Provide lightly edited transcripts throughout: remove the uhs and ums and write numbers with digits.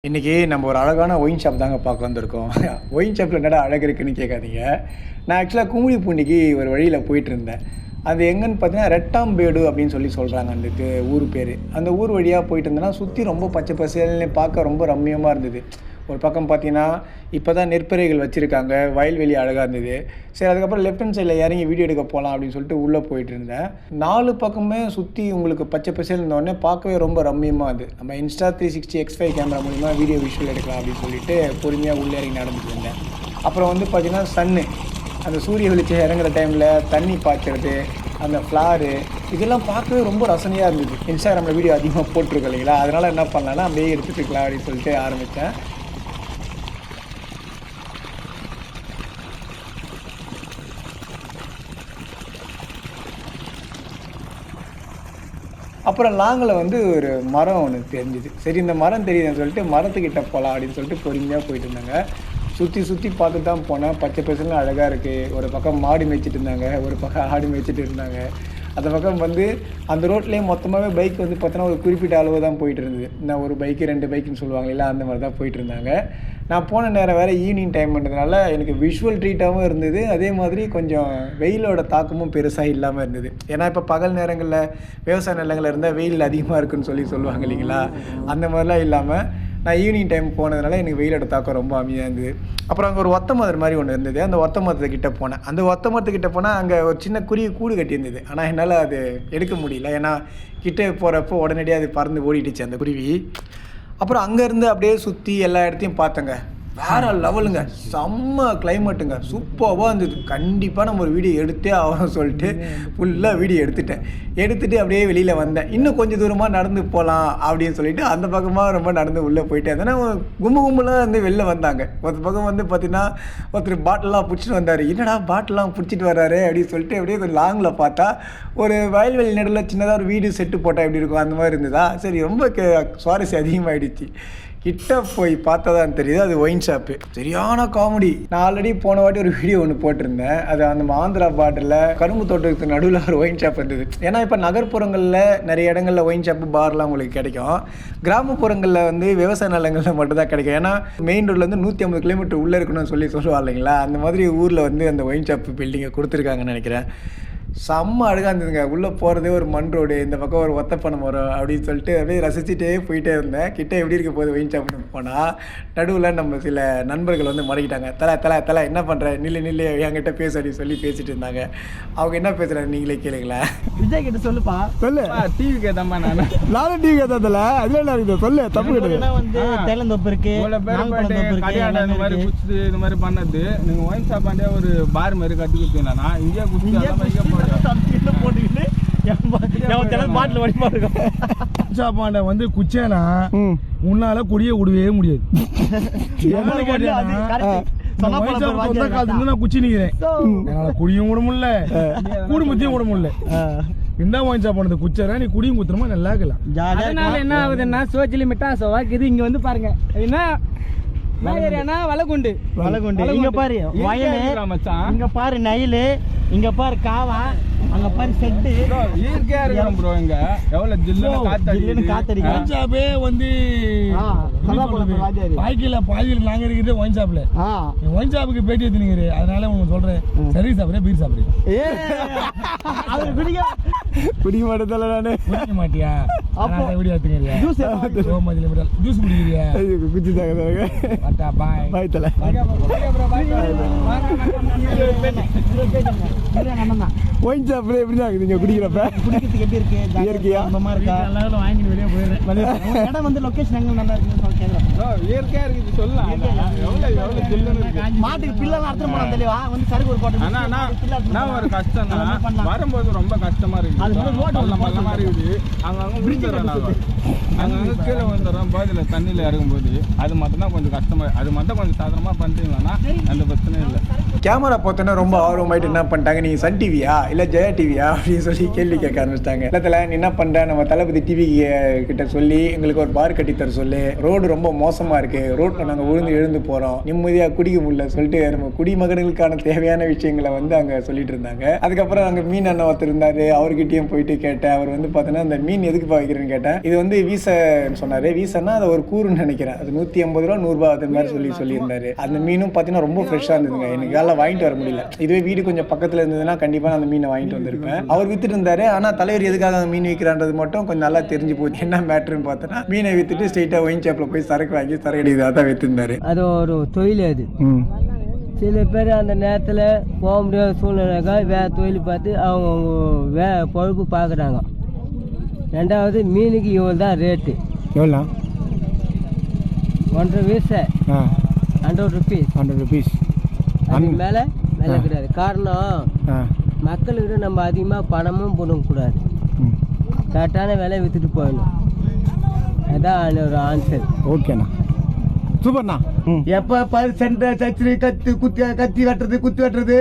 இன்றைக்கி நம்ம ஒரு அழகான ஒயின் ஷாப் தாங்க பார்க்க வந்திருக்கோம். ஒயின் ஷாப்பில் என்னடா அழகு இருக்குன்னு கேட்காதீங்க. நான் ஆக்சுவலாக கும்மிடிப்பூண்டிக்கு ஒரு வழியில் போயிட்டுருந்தேன். அது எங்கன்னு பார்த்தீங்கன்னா ரெட்டாம்பேடு அப்படின்னு சொல்கிறாங்க அந்த ஊர் பேர். அந்த ஊர் வழியாக போயிட்டு இருந்தேன்னா சுற்றி ரொம்ப பச்சை பசேல்னு பார்க்க ரொம்ப ரம்மியமாக இருந்தது. ஒரு பக்கம் பார்த்தீங்கன்னா இப்போ தான் நெற்பயிர்கள் வச்சுருக்காங்க, வயல்வெளி அழகாக இருந்தது. சரி, அதுக்கப்புறம் லெஃப்ட் ஹேண்ட் சைடில் இறங்கி வீடியோ எடுக்க போகலாம் அப்படின்னு சொல்லிட்டு உள்ளே போயிட்டு இருந்தேன். 4 பக்கமே சுற்றி உங்களுக்கு பச்சை பசேல் இருந்தோடனே பார்க்கவே ரொம்ப ரம்மியமாக அது. நம்ம Insta360 X5 கேமரா மூலிமா வீடியோ விஷுவல் எடுக்கலாம் அப்படின்னு சொல்லிட்டு பொறுமையாக உள்ளே இறங்கி நடந்துட்டு இருந்தேன். அப்புறம் வந்து பார்த்திங்கன்னா அந்த சூரிய வெளிச்சம் இறங்குற டைமில் தண்ணி பாய்ச்சறது, அந்த ஃப்ளாரு, இதெல்லாம் பார்க்கவே ரொம்ப ரசனையாக இருந்தது. இன்ஸ்டாகிராமில் வீடியோ அதிகமாக போட்டிருக்கோம் இல்லைங்களா, அதனால் என்ன பண்ணலான்னா அப்படியே எடுத்துகிட்டு இருக்கலாம் அப்படின்னு சொல்லிட்டு ஆரம்பித்தேன். அப்புறம் லாங்கில் வந்து ஒரு மரம் ஒன்று தெரிஞ்சுது. சரி, இந்த மரம் தெரியுதுன்னு சொல்லிட்டு மரத்துக்கிட்ட போகலாம் அப்படின்னு சொல்லிட்டு பொறுமையாக போயிட்டு இருந்தாங்க. சுற்றி பார்த்து தான் போனேன். பச்சை பசங்க அழகாக இருக்குது. ஒரு பக்கம் மாடு மேய்ச்சிட்டு இருந்தாங்க, ஒரு பக்கம் ஆடு மேய்ச்சிட்டு இருந்தாங்க. அந்த பக்கம் வந்து அந்த ரோட்லேயே மொத்தமாகவே பைக் வந்து பார்த்தோன்னா ஒரு குறிப்பிட்ட அளவு தான் போயிட்டு இருந்தது. நான் ஒரு பைக்கு 2 பைக்குன்னு சொல்லுவாங்க இல்லை, அந்த மாதிரி தான் போயிட்டு இருந்தாங்க. நான் போன நேரம் வேறு ஈவினிங் டைம் பண்ணுறதுனால எனக்கு விஷுவல் ட்ரீட்டாகவும் இருந்தது. அதே மாதிரி கொஞ்சம் வெயிலோட தாக்கமும் பெருசாக இல்லாமல் இருந்தது. ஏன்னா இப்போ பகல் நேரங்களில் விவசாய நிலங்களில் இருந்தால் வெயில் அதிகமாக இருக்குன்னு சொல்லுவாங்க இல்லைங்களா, அந்த மாதிரிலாம் இல்லாமல் நான் ஈவினிங் டைம் போனதுனால எனக்கு வெயிலோட தாக்கம் ரொம்ப அமைதியாக இருந்தது. அப்புறம் அங்கே ஒரு ஒத்த மரம் மாதிரி ஒன்று இருந்தது. அந்த ஒத்த மரத்துக்கிட்ட போனேன். அந்த ஒத்த மரத்துக்கிட்ட போனால் அங்கே ஒரு சின்ன குருவி கூடு கட்டியிருந்தது. ஆனால் என்னால் அது எடுக்க முடியல. ஏன்னா கிட்டே போகிறப்போ உடனடியாக அது பறந்து ஓடிட்டுச்சு அந்த குருவி. அப்புறம் அங்கேருந்து அப்படியே சுற்றி எல்லா இடத்தையும் பார்த்தேங்க. வேறு லெவலுங்க, செம்ம கிளைமேட்டுங்க, சூப்பராக இருந்தது. கண்டிப்பாக நம்ம ஒரு வீடியோ எடுத்தே ஆகணும்னு சொல்லிட்டு ஃபுல்லாக வீடியோ எடுத்துகிட்டு அப்படியே வெளியில் வந்தேன். இன்னும் கொஞ்சம் தூரமாக நடந்து போகலாம் அப்படின்னு சொல்லிட்டு அந்த பக்கமாக ரொம்ப நடந்து உள்ளே போயிட்டே இருந்தேன். கும்பலாக வந்து வெளில வந்தாங்க. ஒரு பக்கம் வந்து பார்த்திங்கன்னா ஒருத்தர் பாட்டிலாம் பிடிச்சிட்டு வந்தார். என்னடா பாட்டிலாம் பிடிச்சிட்டு வர்றாரு அப்படின்னு சொல்லிட்டு அப்படியே கொஞ்சம் லாங்கில் பார்த்தா ஒரு வயல்வெளி நடுவில் சின்னதாக ஒரு வீடு செட்டு போட்டால் எப்படி இருக்கும் அந்த மாதிரி இருந்ததா. சரி, ரொம்ப சுவாரஸ்யம் அதிகமாகிடுச்சு. கிட்ட போய் பார்த்தா தான் தெரியுது அது ஒயின் ஷாப்பு. சரியான காமெடி. நான் ஆல்ரெடி போன வாட்டி ஒரு வீடியோ ஒன்று போட்டிருந்தேன். அது அந்த ஆந்திரா பார்டரில் கரும்பு தோட்டத்துக்கு நடுவில் ஒரு ஒயின் ஷாப் இருந்தது. ஏன்னா இப்போ நகர்ப்புறங்களில் நிறைய இடங்களில் ஒயின் ஷாப்பு பார்லாம் உங்களுக்கு கிடைக்கும். கிராமப்புறங்களில் வந்து விவசாய நிலங்களில் மட்டும்தான் கிடைக்கும். ஏன்னா மெயின் ரோட்லேருந்து 150 கிலோமீட்டர் உள்ளே இருக்கணும்னு சொல்லுவாங்க இல்லைங்களா, அந்த மாதிரி ஊரில் வந்து அந்த ஒயின் ஷாப்பு பில்டிங்கை கொடுத்துருக்காங்கன்னு நினைக்கிறேன். செம்ம அழகாக இருந்ததுங்க. உள்ளே போகிறதே ஒரு மண் ரோடு, இந்த பக்கம் ஒரு ஒத்தப்பனை மரம் அப்படின்னு சொல்லிட்டு அப்படியே ரசிச்சுட்டே போயிட்டே இருந்தேன். கிட்டே எப்படி இருக்க போது ஒயின் ஷாப்னு போனால் நடுவில் நம்ம சில நண்பர்கள் வந்து மடக்கிட்டாங்க. தலை என்ன பண்ணுற, நில்லு என்கிட்ட பேச அப்படின்னு சொல்லி பேசிகிட்டு இருந்தாங்க. அவங்க என்ன பேசுகிறாங்க நீங்களே கேளுங்களேன். விஜய் கிட்ட சொல்லுப்பா, சொல்லு. டிவி கேட்டாமா, நானும் டிவி கேட்டதில்ல, அதில் என்ன இருக்குது சொல்லு. தப்பு கிடையாது. வந்து தேலந்தோப்பு இருக்கு, இந்த மாதிரி குடிச்சு இந்த மாதிரி பண்ணது. நீங்கள் ஒயின் ஷாப் ஆண்டே ஒரு பார் மாதிரி கட்டி கொடுத்தீங்கன்னா இங்கே குடிச்சு சாப்பாண்ட வந்து குச்சேனா உன்னால குடிய விடவே முடியாது. குச்சி நிக்கிறேன், குடியும் விட முடியல, குடும்பத்தையும் விட முடியல. என்ன வாங்கிச்சா போனது குச்சரா, நீ குடியும் குத்துறமா நல்லா இருக்கலாம். அதனால என்ன ஆகுதுன்னா சோச்சிலி மிட்டாசோவா இது இங்க வந்து பாருங்க. என்ன வளகுண்டு இங்க பாரு வயலு, இங்க பாரு நயிலு, இங்க பாரு காவா, அங்க பாரு செட்டு. இயற்கையா இருக்கும் ப்ரோ. இங்க எவ்வளவு ஜில்லுன்னு காத்தடிக்கும். ஒயின் ஷாப்பே வந்து பாதியில் நாங்க இருக்கிறது ஒயின் ஷாப்ல. ஒயின் ஷாப்புக்கு பேட்டி எடுத்துனீங்க, அதனால உங்களுக்கு சொல்றேன், சரி சாப்பிடுறேன், பீர் சாப்பிடுறேன். குடிக்க மாட்டேன் நானு. குடிக்க மாட்டியா? அப்போ வீடியோ எடுத்துக்கிறியா? ஜூஸ் குடிக்கிறியா? குச்சி தாங்க. பாய் தலை. ஒயின் ஷாப்ல எப்படி தான் இருக்குது நீங்கள் குடிக்கிறப்ப? குடிக்கிறதுக்கு எப்படி இருக்கு? இயற்கையா வாங்கிட்டு வெளியே போயிடுறேன். இடம் வந்து லொகேஷன் எங்க நல்லா இருக்குன்னு கேட்குறேன். இயற்கையா இருக்குது சொல்லலாம். மாட்டுக்கு பில்லாம் அர்த்தம் பண்ண தெளிவா வந்து சருக்கு ஒரு போட்டு. நான் ஒரு கஷ்டம் தான், வரும்போது ரொம்ப கஷ்டமா இருக்குது. பள்ளமா இருக்குது, அங்கங்க கீழே வந்துடுறோம் போதில் தண்ணியில் இறங்கும்போது. அது மட்டும் தான் கொஞ்சம் கஷ்டமா. அது மட்டும் கொஞ்சம் சாதாரணமாக பண்ணிட்டீங்கன்னா அந்த பிரச்சனை இல்லை. கேமரா பார்த்தோன்னா ரொம்ப ஆர்வமாயிட்டு என்ன பண்ணிட்டாங்க, நீங்கள் சன் டிவியா இல்லை ஜெயா டிவியா அப்படின்னு சொல்லி கேள்வி கேட்க ஆரம்பிச்சிட்டாங்க. இல்லத்தில் நீ என்ன பண்ணுற, நம்ம தளபதி டிவி கிட்ட சொல்லி எங்களுக்கு ஒரு பார் கட்டித்தர சொல்லு, ரோடு ரொம்ப மோசமாக இருக்குது, ரோட்டில் நாங்கள் எழுந்து போகிறோம், நிம்மதியாக குடிக்க முடியல சொல்லிட்டு நம்ம குடிமகன்களுக்கான தேவையான விஷயங்களை வந்து அங்கே சொல்லிட்டு இருந்தாங்க. அதுக்கப்புறம் அங்கே மீன் அண்ணன் ஒருத்தர் இருந்தார், அவர்கிட்டையும் போயிட்டு கேட்டேன். அவர் வந்து பார்த்தோன்னா இந்த மீன் எதுக்கு வைக்கிறேன்னு கேட்டேன். இது வந்து வீசன்னு சொன்னார். வீசன்னா அது ஒரு கூறுன்னு நினைக்கிறேன், அது 150 ரூபா 100 ரூபா அது மாதிரி சொல்லியிருந்தாரு. அந்த மீனும் பார்த்தீங்கன்னா ரொம்ப ஃப்ரெஷ்ஷாக இருந்ததுங்க. எனக்கு எல்லாம் வாங்கிட்டு வர முடியல. இதுவே வீடு கொஞ்சம் பக்கத்தில் இருந்ததுன்னா கண்டிப்பாக நான் அந்த மீனை வாங்கிட்டு வந்திருப்பேன். அவர் வித்துட்டு இருந்தாரு. ஆனால் தலைவர் எதுக்காக அந்த மீன் விற்கிறான்றது மட்டும் கொஞ்சம் நல்லா தெரிஞ்சு போச்சு. என்ன மேட்ருன்னு பார்த்தோன்னா மீனை வித்துட்டு ஸ்ட்ரெயிட்டாக ஒயின் ஷாப்பில் போய் சரக்கு வாங்கி சரக்கு அடிக்கிறதா தான் வித்துருந்தாரு. அது ஒரு தொழில். அது சில பேர் அந்த நேரத்தில் போக முடியாத சூழ்நிலைக்கா வேறு தொழில் பார்த்து அவங்க பொழுப்பு பார்க்குறாங்க. ரெண்டாவது மீனுக்கு இவ்வளோ தான் ரேட்டு. எவ்வளோ? 1.5 வீசை 100 rupees. 100 rupees. அதுக்கு மேலே விலை கிடையாது. காரணம் மக்களுக்கிட்ட நம்ம அதிகமாக பணமும் போடக்கூடாது, கரெக்டான விலை விற்றுட்டு போயிடணும். அதுதான் ஒரு ஆன்சர். ஓகேண்ணா, சூப்பர்ண்ணா. எப்ப பாரு சண்டை சச்சரி கத்தி வெட்டுறது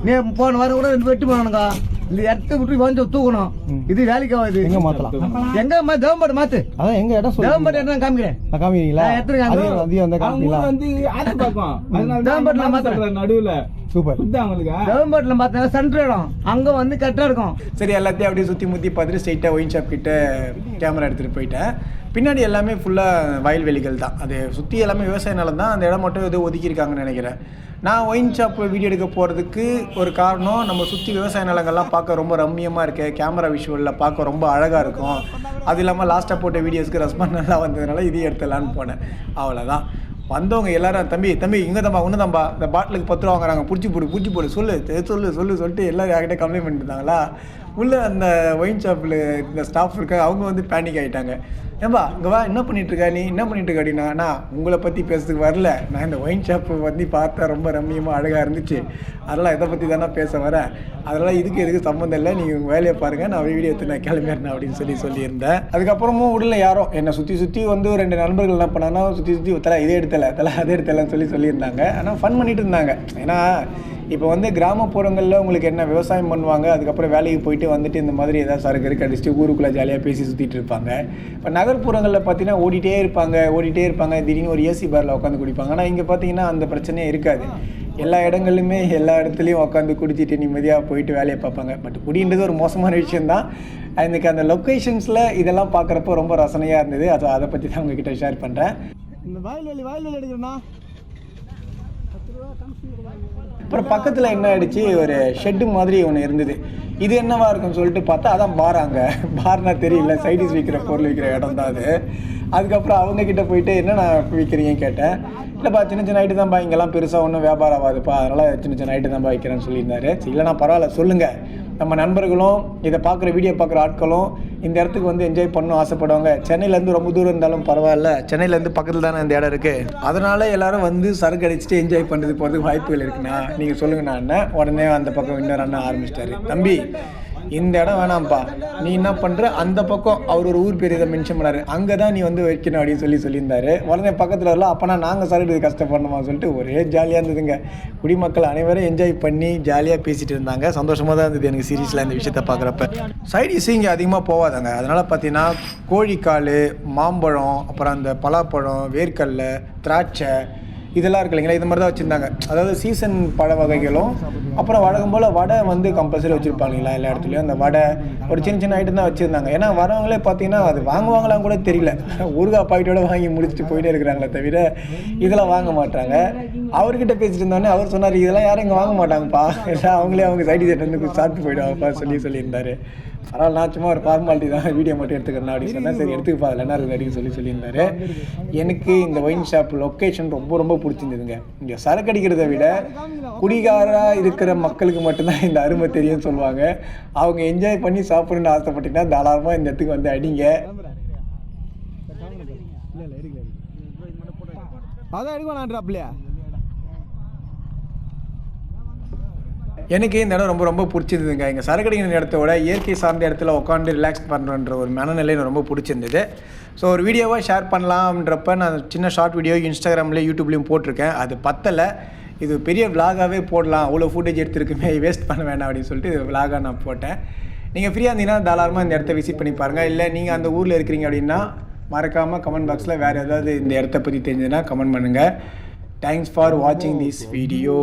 நீ போன வாரம் கூட 2 வெட்டு போனானுங்க. இந்த இடத்த விட்டு கொஞ்சம் தூக்கணும். இது வேலைக்கு ஆகுது. எங்க மாத்தலாம்? எங்க தேவம்பாடு மாத்து. அதான் எங்க இடம் சொல்லு. தேவம்பாடு என்ன காமிக்கிறேன். காமிக்கிறீங்களா? அதிகம் வந்து காமிக்கிறீங்களா? வந்து ஆத்து பக்கம். அதனால தேவம்பாடுல மாத்துற நடுவுல. சூப்பர். தேவம்பாடுல மாத்தா சென்டர் இடம். அங்க வந்து கரெக்டா இருக்கும். சரி, எல்லாத்தையும் அப்படியே சுத்தி முத்தி பார்த்துட்டு ஸ்ட்ரைட்டா ஒயின் ஷாப் கிட்ட கேமரா எடுத்துட்டு போயிட்டேன். பின்னாடி எல்லாமே ஃபுல்லாக வயல்வெளிகள் தான். அது சுற்றி எல்லாமே விவசாய நிலம் தான். அந்த இடம் மட்டும் எதுவும் ஒதுக்கியிருக்காங்கன்னு நினைக்கிறேன். நான் ஒயின் ஷாப் வீடியோ எடுக்க போகிறதுக்கு ஒரு காரணம், நம்ம சுற்றி விவசாய நிலங்கள்லாம் பார்க்க ரொம்ப ரம்மியமாக இருக்குது. கேமரா விஷுவலில் பார்க்க ரொம்ப அழகாக இருக்கும். அது இல்லாமல் லாஸ்ட்டாக போட்ட வீடியோஸ்க்கு ரெஸ்பான்ஸ் நல்லா வந்ததுனால இதையும் எடுத்துடலான்னு போனேன். அவ்வளோதான். வந்தவங்க எல்லாரும் தம்பி இங்கே தம்பா ஒன்று தம்பா இந்த பாட்டிலுக்கு 10 ரூபா வாங்குறாங்க, பிடிச்சி போடு சொல்லிட்டு எல்லோரும் யார்கிட்ட கம்ப்ளைண்ட் பண்ணிட்டு இருந்தாங்களா. உள்ளே அந்த ஒயின் ஷாப்பில் இந்த ஸ்டாஃப் இருக்காங்க, அவங்க வந்து பேனிக் ஆகிட்டாங்க. ஏன்பா இங்கே வா, என்ன பண்ணிகிட்ருக்கா நீ அப்படின்னா, உங்களை பற்றி பேசுறதுக்கு வரல, நான் இந்த ஒயின் ஷாப்பை வந்து பார்த்தா ரொம்ப ரம்மியமாக அழகாக இருந்துச்சு, அதெல்லாம் இதை பற்றி தானே பேச வரேன், அதெல்லாம் எதுக்கு சம்மந்தம் இல்லை, நீங்கள் உங்கள் வேலையை பாருங்கள், நான் வீடியோ எடுத்து நான் கிளம்பிடுறேன் அப்படின்னு சொல்லியிருந்தேன். அதுக்கப்புறமும் உடல யாரோ என்னை சுற்றி வந்து 2 நண்பர்கள் என்ன பண்ணாங்கன்னா சுற்றி தலை இதே எடுத்தலை அதை எடுத்தலைன்னு சொல்லியிருந்தாங்க. ஆனால் ஃபன் பண்ணிட்டு இருந்தாங்க. ஏன்னா இப்போ வந்து கிராமப்புறங்களில் உங்களுக்கு என்ன விவசாயம் பண்ணுவாங்க, அதுக்கப்புறம் வேலைக்கு போயிட்டு வந்துட்டு இந்த மாதிரி ஏதாவது சரக்கு அடிச்சுட்டு ஊருக்குள்ளே ஜாலியாக பேசி சுற்றிட்டு இருப்பாங்க. இப்போ நகர்ப்புறங்களில் பார்த்தீங்கன்னா ஓடிட்டே இருப்பாங்க, திடீர்னு ஒரு ஏசி பாரில் உட்காந்து குடிப்பாங்க. ஆனால் இங்கே பார்த்தீங்கன்னா அந்த பிரச்சனையே இருக்காது. எல்லா இடங்கள்லையுமே எல்லா இடத்துலையும் உட்காந்து குடிச்சிட்டு நிம்மதியாக போயிட்டு வேலையை பார்ப்பாங்க. பட் குடின்றது ஒரு மோசமான விஷயந்தான். எனக்கு அந்த லொக்கேஷன்ஸில் இதெல்லாம் பார்க்குறப்போ ரொம்ப ரசனையாக இருந்தது. அதை பற்றி தான் உங்ககிட்ட ஷேர் பண்ணுறேன். இந்த வயல்வெளி எடுக்கிறேன்னா அப்புறம் பக்கத்தில் என்ன ஆகிடுச்சு, ஒரு ஷெட்டு மாதிரி ஒன்று இருந்தது. இது என்னவா இருக்குன்னு சொல்லிட்டு பார்த்தா அதான் பார்னா தெரியல, சைடிஸ் விற்கிற பொருள் விற்கிற இடம் தான் அது. அதுக்கப்புறம் அவங்கக்கிட்ட போயிட்டு என்ன நான் விற்கிறீங்கன்னு கேட்டேன். இல்லைப்பா சின்ன ஐட்டு தான்ப்பா, இங்கெல்லாம் பெருசாக ஒன்றும் வியாபாரம் ஆகாதுப்பா, அதனால் சின்ன ஐட்டு தான்ப்பா விற்கிறேன்னு சொல்லியிருந்தாரு. சரி, இல்லைண்ணா பரவாயில்ல சொல்லுங்கள், நம்ம நண்பர்களும் இதை பார்க்குற வீடியோ பார்க்குற ஆட்களும் இந்த இடத்துக்கு வந்து என்ஜாய் பண்ணணும் ஆசைப்படுவாங்க. சென்னையிலேருந்து ரொம்ப தூரம் இருந்தாலும் பரவாயில்ல, சென்னையிலேருந்து பக்கத்தில் தானே இந்த இடம் இருக்குது, அதனால் எல்லோரும் வந்து சரக்கு அடிச்சுட்டு என்ஜாய் பண்ணுறது போகிறதுக்கு வாய்ப்புகள் இருக்குண்ணா, நீங்கள் சொல்லுங்கண்ணா அண்ணன். உடனே அந்த பக்கம் இன்னொரு அண்ணன் ஆரம்பிச்சிட்டாரு, தம்பி இந்த இடம் வேணாம்ப்பா, நீ என்ன பண்ணுற அந்த பக்கம் அவர் ஒரு ஊர் பேர் இதை மென்ஷன் பண்ணார், அங்கே தான் நீ வந்து வைக்கணும் அப்படின்னு சொல்லியிருந்தாரு. உடனே பக்கத்தில் வரலாம், அப்போனா நாங்கள் சரக்கு கஷ்டப்படணுமா சொல்லிட்டு ஒரே ஜாலியாக இருந்ததுங்க. குடிமக்கள் அனைவரும் என்ஜாய் பண்ணி ஜாலியாக பேசிகிட்டு இருந்தாங்க. சந்தோஷமாக தான் இருந்தது எனக்கு சீரியஸில் இந்த விஷயத்தை பார்க்குறப்ப. சைடிஸ் இங்கே அதிகமாக போகாதாங்க. அதனால் பார்த்தீங்கன்னா கோழிக்கால், மாம்பழம், அப்புறம் அந்த பலாப்பழம், வேர்க்கடலை, திராட்சை இதெல்லாம் இருக்கு இல்லைங்களா, இது மாதிரி தான் வச்சுருந்தாங்க. அதாவது சீசன் பழ வகைகளும், அப்புறம் வழக்கம் போல் வடை வந்து கம்பல்சரி வச்சுருப்பாங்களா எல்லா இடத்துலையும். அந்த வடை ஒரு சின்ன ஐட்டம் தான் வச்சுருந்தாங்க. ஏன்னா வரவங்களே பார்த்தீங்கன்னா அது வாங்குவாங்களாம் கூட தெரியல, ஊறுகாய் பாக்கெட்டோட வாங்கி முடிச்சுட்டு போயிட்டே இருக்கிறாங்களே தவிர இதெல்லாம் வாங்க மாட்டாங்க. அவர்கிட்ட பேசிட்டு இருந்தோடனே அவர் சொன்னார், இதெல்லாம் யாரும் இங்கே வாங்க மாட்டாங்கப்பா, எல்லாம் அவங்களே அவங்க சைடு சைட் வந்து சாப்பிட்டு போயிடுவாங்கப்பா சொல்லியிருந்தாரு. அதனால் நான் சும்மா ஒரு ஃபார்மாலிட்டி தான் வீடியோ மட்டும் எடுத்துக்கிறேன் அப்படின்னு சொன்னால், சரி எடுத்துக்கப்பா அதில் என்ன இருக்குது அப்படின்னு சொல்லியிருந்தாரு. எனக்கு இந்த ஒயின் ஷாப் லொக்கேஷன் ரொம்ப பிடிச்சிருந்ததுங்க. இங்கே சரக்கு அடிக்கிறத விட குடிகாராக இருக்கிற மக்களுக்கு மட்டும்தான் இந்த அருமை தெரியும்னு சொல்லுவாங்க. அவங்க என்ஜாய் பண்ணி சாப்பிடணுன்னு ஆசைப்பட்டீங்கன்னா தாராளமாக இந்த இடத்துக்கு வந்து அடிங்க. அதான் எடுக்கலான்றாப்லையா. எனக்கு இந்த இடம் ரொம்ப பிடிச்சிருந்ததுங்க. இங்கே சரக்கடிக்கிற இடத்தோட இயற்கை சார்ந்த இடத்துல உட்காந்து ரிலாக்ஸ் பண்ணுறன்ற ஒரு மனநிலை எனக்கு ரொம்ப பிடிச்சிருந்தது. ஸோ ஒரு வீடியோவாக ஷேர் பண்ணலாம்ன்றப்ப நான் சின்ன ஷார்ட் வீடியோ இன்ஸ்டாகிராம்லேயும் யூடியூப்லேயும் போட்டிருக்கேன். அது பத்தலை, இது பெரிய விலாகாகவே போடலாம், அவ்வளோ ஃபுட்டேஜ் எடுத்துருக்குமே வேஸ்ட் பண்ண வேண்டாம் அப்படின்னு சொல்லிட்டு இது விலாகாக நான் போட்டேன். நீங்கள் ஃப்ரீயாக இருந்தீங்கன்னா தாராளமாக இந்த இடத்த விசிட் பண்ணி பாருங்கள். இல்லை நீங்கள் அந்த ஊரில் இருக்கிறீங்க அப்படின்னா மறக்காமல் கமெண்ட் பாக்ஸில் வேறு ஏதாவது இந்த இடத்த பற்றி தெரிஞ்சதுன்னா கமெண்ட் பண்ணுங்கள். தேங்க்ஸ் ஃபார் வாட்சிங் திஸ் வீடியோ.